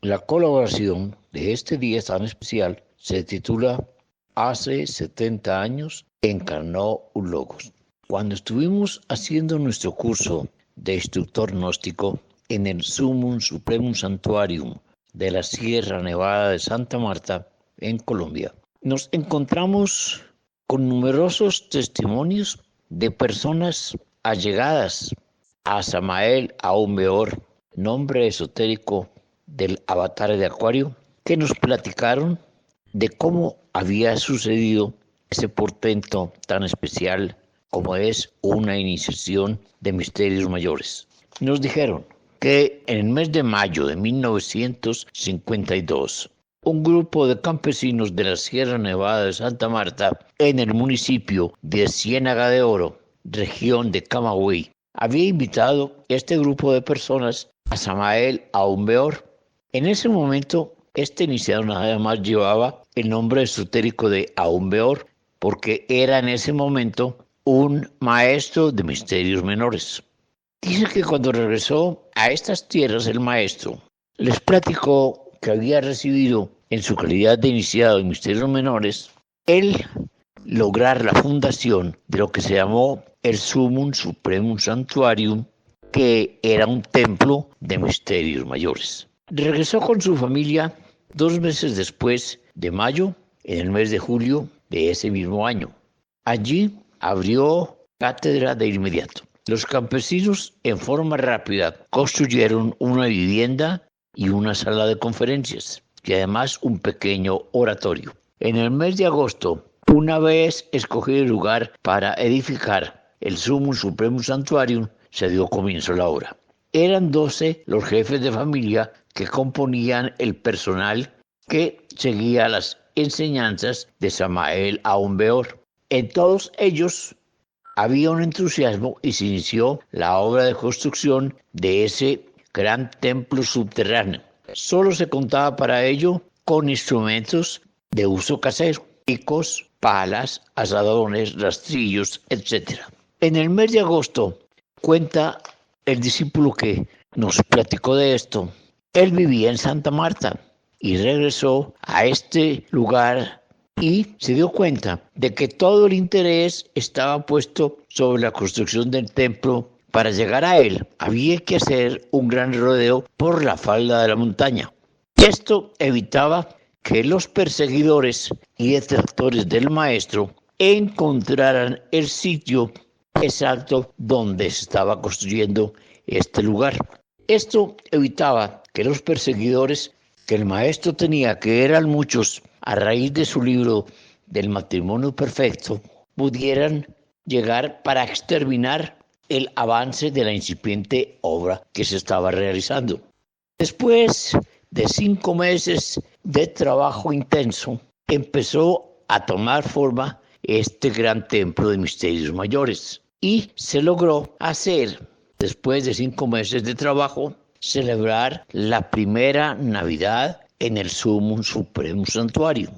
La colaboración de este día tan especial se titula Hace 70 años encarnó un logos. Cuando estuvimos haciendo nuestro curso de instructor gnóstico en el Summum Supremum Sanctuarium de la Sierra Nevada de Santa Marta, en Colombia, nos encontramos con numerosos testimonios de personas allegadas a Samael Aún Weor, nombre esotérico del avatar de Acuario, que nos platicaron de cómo había sucedido ese portento tan especial como es una iniciación de misterios mayores. Nos dijeron que en el mes de mayo de 1952, un grupo de campesinos de la Sierra Nevada de Santa Marta, en el municipio de Ciénaga de Oro, región de Camagüey, había invitado a este grupo de personas a Samael Aún Weor. En ese momento, este iniciado nada más llevaba el nombre esotérico de Aún Weor, porque era en ese momento un maestro de misterios menores. Dice que cuando regresó a estas tierras el maestro les platicó que había recibido en su calidad de iniciado en misterios menores el lograr la fundación de lo que se llamó el Summum Supremum Sanctuarium, que era un templo de misterios mayores. Regresó con su familia 2 meses después de mayo, en el mes de julio de ese mismo año. Allí abrió cátedra de inmediato. Los campesinos en forma rápida construyeron una vivienda y una sala de conferencias y además un pequeño oratorio. En el mes de agosto, una vez escogido el lugar para edificar el Summum Supremum Sanctuarium, se dio comienzo a la obra. Eran 12 los jefes de familia que componían el personal que seguía las enseñanzas de Samael Aún Weor. En todos ellos había un entusiasmo y se inició la obra de construcción de ese gran templo subterráneo. Solo se contaba para ello con instrumentos de uso casero, picos, palas, asadones, rastrillos, etc. En el mes de agosto, cuenta el discípulo que nos platicó de esto, él vivía en Santa Marta y regresó a este lugar y se dio cuenta de que todo el interés estaba puesto sobre la construcción del templo. Para llegar a él había que hacer un gran rodeo por la falda de la montaña. Esto evitaba que los perseguidores y detractores del maestro encontraran el sitio exacto donde se estaba construyendo este lugar. Esto evitaba que los perseguidores que el maestro tenía, que eran muchos, a raíz de su libro del matrimonio perfecto, pudieran llegar para exterminar el avance de la incipiente obra que se estaba realizando. Después de 5 meses de trabajo intenso, empezó a tomar forma este gran templo de misterios mayores y se logró hacer, después de 5 meses de trabajo, celebrar la primera Navidad en el Summum Supremum Sanctuarium.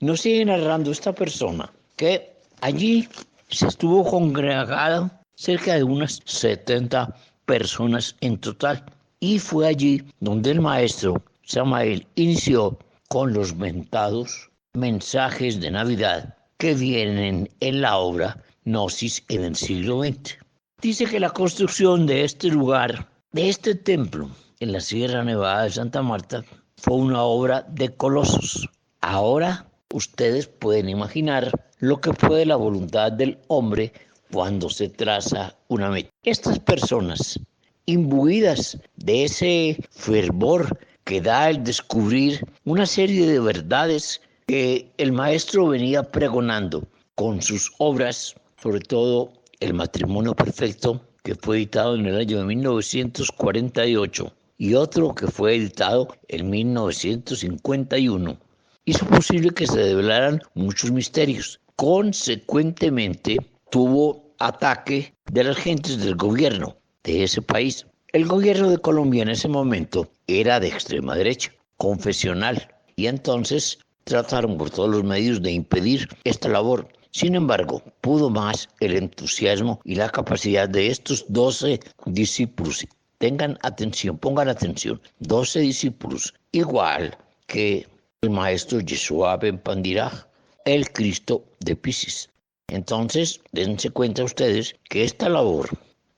Nos sigue narrando esta persona que allí se estuvo congregado cerca de unas 70 personas en total y fue allí donde el maestro Samael inició con los mentados mensajes de Navidad que vienen en la obra Gnosis en el siglo XX. Dice que la construcción de este lugar, de este templo en la Sierra Nevada de Santa Marta, fue una obra de colosos. Ahora ustedes pueden imaginar lo que fue la voluntad del hombre cuando se traza una meta. Estas personas, imbuidas de ese fervor que da el descubrir una serie de verdades que el maestro venía pregonando con sus obras, sobre todo El matrimonio perfecto, que fue editado en el año de 1948, y otro que fue editado en 1951, hizo posible que se develaran muchos misterios. Consecuentemente, tuvo ataque de las gentes del gobierno de ese país. El gobierno de Colombia en ese momento era de extrema derecha, confesional, y entonces trataron por todos los medios de impedir esta labor. Sin embargo, pudo más el entusiasmo y la capacidad de estos 12 discípulos pongan atención, 12 discípulos, igual que el maestro Yeshua ben Pandiraj, el Cristo de Piscis. Entonces, dense cuenta ustedes que esta labor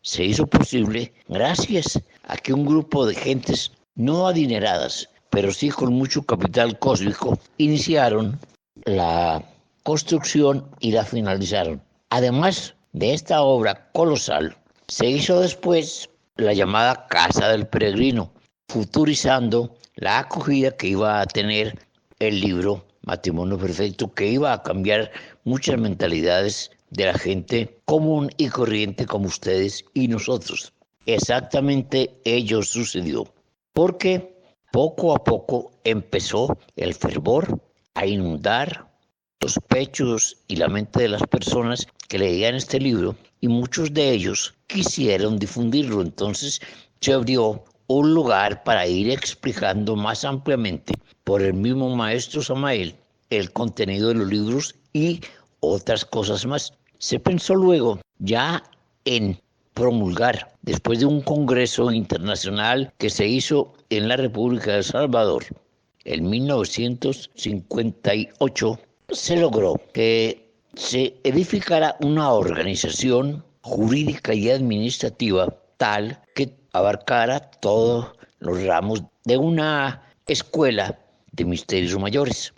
se hizo posible gracias a que un grupo de gentes no adineradas, pero sí con mucho capital cósmico, iniciaron la construcción y la finalizaron. Además de esta obra colosal, se hizo después la llamada Casa del Peregrino, futurizando la acogida que iba a tener el libro Matrimonio Perfecto, que iba a cambiar muchas mentalidades de la gente común y corriente como ustedes y nosotros. Exactamente ello sucedió, porque poco a poco empezó el fervor a inundar los pechos y la mente de las personas que leían este libro, y muchos de ellos quisieron difundirlo. Entonces se abrió un lugar para ir explicando más ampliamente por el mismo maestro Samael el contenido de los libros y otras cosas más. Se pensó luego ya en promulgar, después de un congreso internacional que se hizo en la República de El Salvador en 1958, se logró que se edificara una organización jurídica y administrativa tal que abarcara todos los ramos de una escuela de misterios mayores.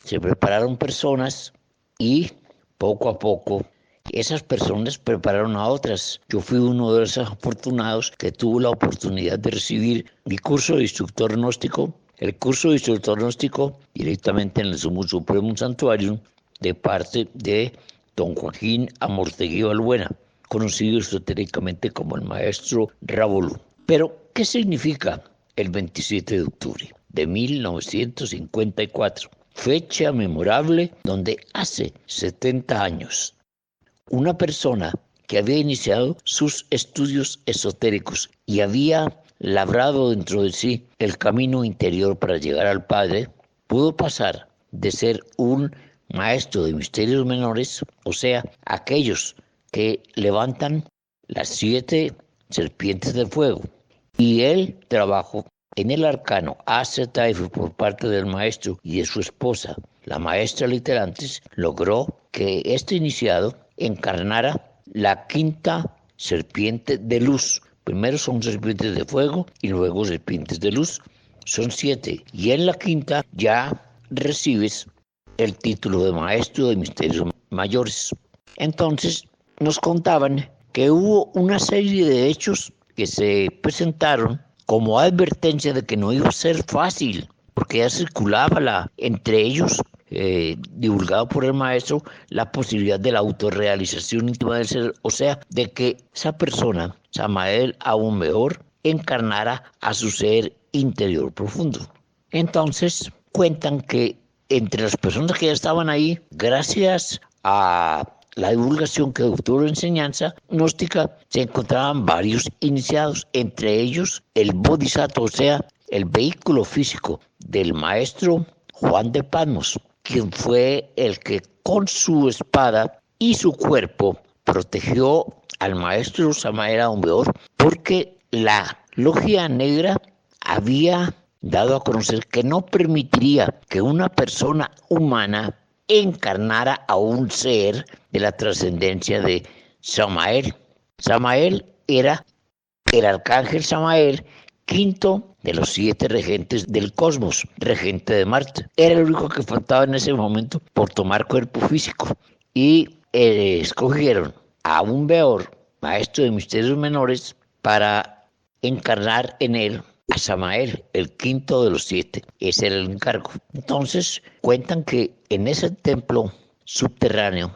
Se prepararon personas y poco a poco esas personas prepararon a otras. Yo fui uno de esos afortunados que tuvo la oportunidad de recibir mi curso de instructor gnóstico, el curso de instructor gnóstico directamente en el Sumo Supremo Santuario de parte de don Joaquín Amortegui Balbuena, conocido esotéricamente como el maestro Ravolú. Pero, ¿qué significa el 27 de octubre de 1954? Fecha memorable donde hace 70 años una persona que había iniciado sus estudios esotéricos y había labrado dentro de sí el camino interior para llegar al Padre, pudo pasar de ser un maestro de misterios menores, o sea, aquellos que levantan las 7 serpientes de fuego, y el trabajo en el arcano AZF por parte del maestro y de su esposa, la maestra Literantes, logró que este iniciado encarnara la 5ª serpiente de luz. Primero son serpientes de fuego y luego serpientes de luz. Son 7. Y en la 5ª ya recibes el título de maestro de misterios mayores. Entonces nos contaban que hubo una serie de hechos que se presentaron como advertencia de que no iba a ser fácil, porque ya circulaba entre ellos, divulgado por el maestro, la posibilidad de la autorrealización íntima del ser, o sea, de que esa persona, Samael aún mejor, encarnara a su ser interior profundo. Entonces cuentan que entre las personas que ya estaban ahí, gracias a la divulgación que obtuvo la enseñanza gnóstica, se encontraban varios iniciados, entre ellos el Bodhisattva, o sea, el vehículo físico del maestro Juan de Patmos, quien fue el que con su espada y su cuerpo protegió al maestro Samael Aun Weor, porque la logia negra había dado a conocer que no permitiría que una persona humana encarnara a un ser de la trascendencia de Samael. Samael era el arcángel Samael, 5º de los 7 regentes del cosmos, regente de Marte. Era el único que faltaba en ese momento por tomar cuerpo físico. Y escogieron a un Beor, maestro de misterios menores, para encarnar en él a Samael, el 5º de los 7. Ese era el encargo. Entonces cuentan que en ese templo subterráneo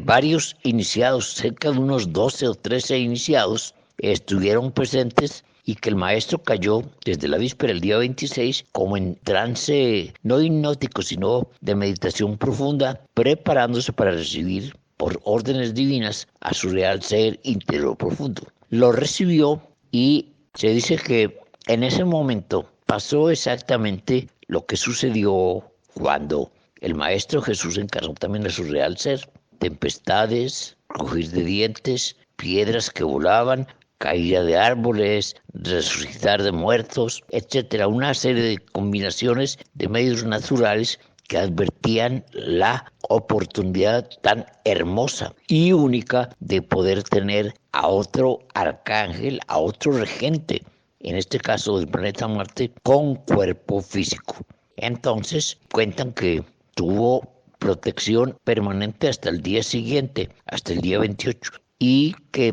varios iniciados, cerca de unos 12 o 13 iniciados, estuvieron presentes, y que el maestro cayó desde la víspera, el día 26, como en trance, no hipnótico, sino de meditación profunda, preparándose para recibir por órdenes divinas a su real ser interior profundo. Lo recibió, y se dice que en ese momento pasó exactamente lo que sucedió cuando el Maestro Jesús encarnó también a su real ser. Tempestades, crujir de dientes, piedras que volaban, caída de árboles, resucitar de muertos, etcétera, una serie de combinaciones de medios naturales que advertían la oportunidad tan hermosa y única de poder tener a otro arcángel, a otro regente, en este caso del planeta Marte, con cuerpo físico. Entonces cuentan que tuvo protección permanente hasta el día siguiente, hasta el día 28, y que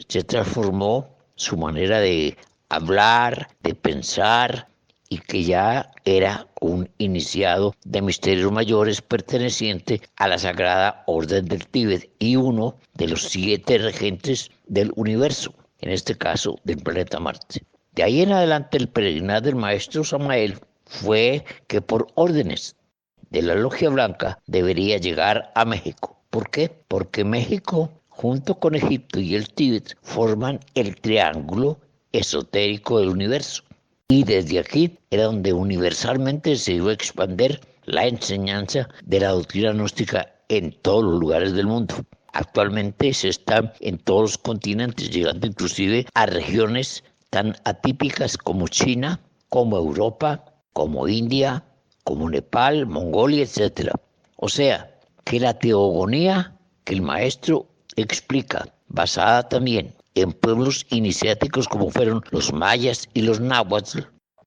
se transformó su manera de hablar, de pensar, y que ya era un iniciado de misterios mayores perteneciente a la Sagrada Orden del Tíbet y uno de los 7 regentes del universo, en este caso del planeta Marte. De ahí en adelante el peregrinaje del maestro Samael fue que por órdenes de la Logia Blanca debería llegar a México. ¿Por qué? Porque México, junto con Egipto y el Tíbet, forman el triángulo esotérico del universo. Y desde aquí era donde universalmente se iba a expandir la enseñanza de la doctrina gnóstica en todos los lugares del mundo. Actualmente se está en todos los continentes, llegando inclusive a regiones tan atípicas como China, como Europa, como India, como Nepal, Mongolia, etc. O sea, que la teogonía que el maestro explica, basada también en pueblos iniciáticos como fueron los mayas y los náhuatl,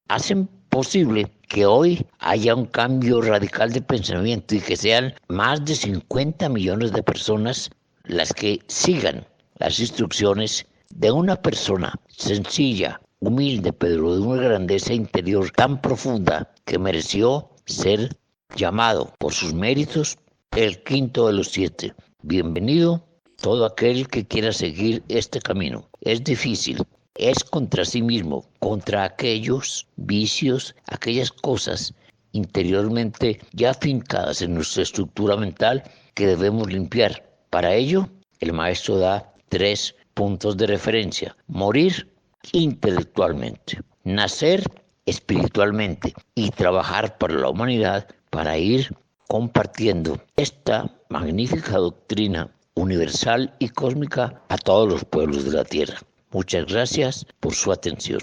hacen posible que hoy haya un cambio radical de pensamiento y que sean más de 50 millones de personas las que sigan las instrucciones de una persona sencilla, humilde, pero de una grandeza interior tan profunda que mereció ser llamado por sus méritos el quinto de los 7. Bienvenido todo aquel que quiera seguir este camino. Es difícil, es contra sí mismo, contra aquellos vicios, aquellas cosas interiormente ya fincadas en nuestra estructura mental que debemos limpiar. Para ello, el maestro da 3 puntos de referencia: morir intelectualmente, nacer espiritualmente y trabajar para la humanidad para ir compartiendo esta magnífica doctrina universal y cósmica a todos los pueblos de la Tierra. Muchas gracias por su atención.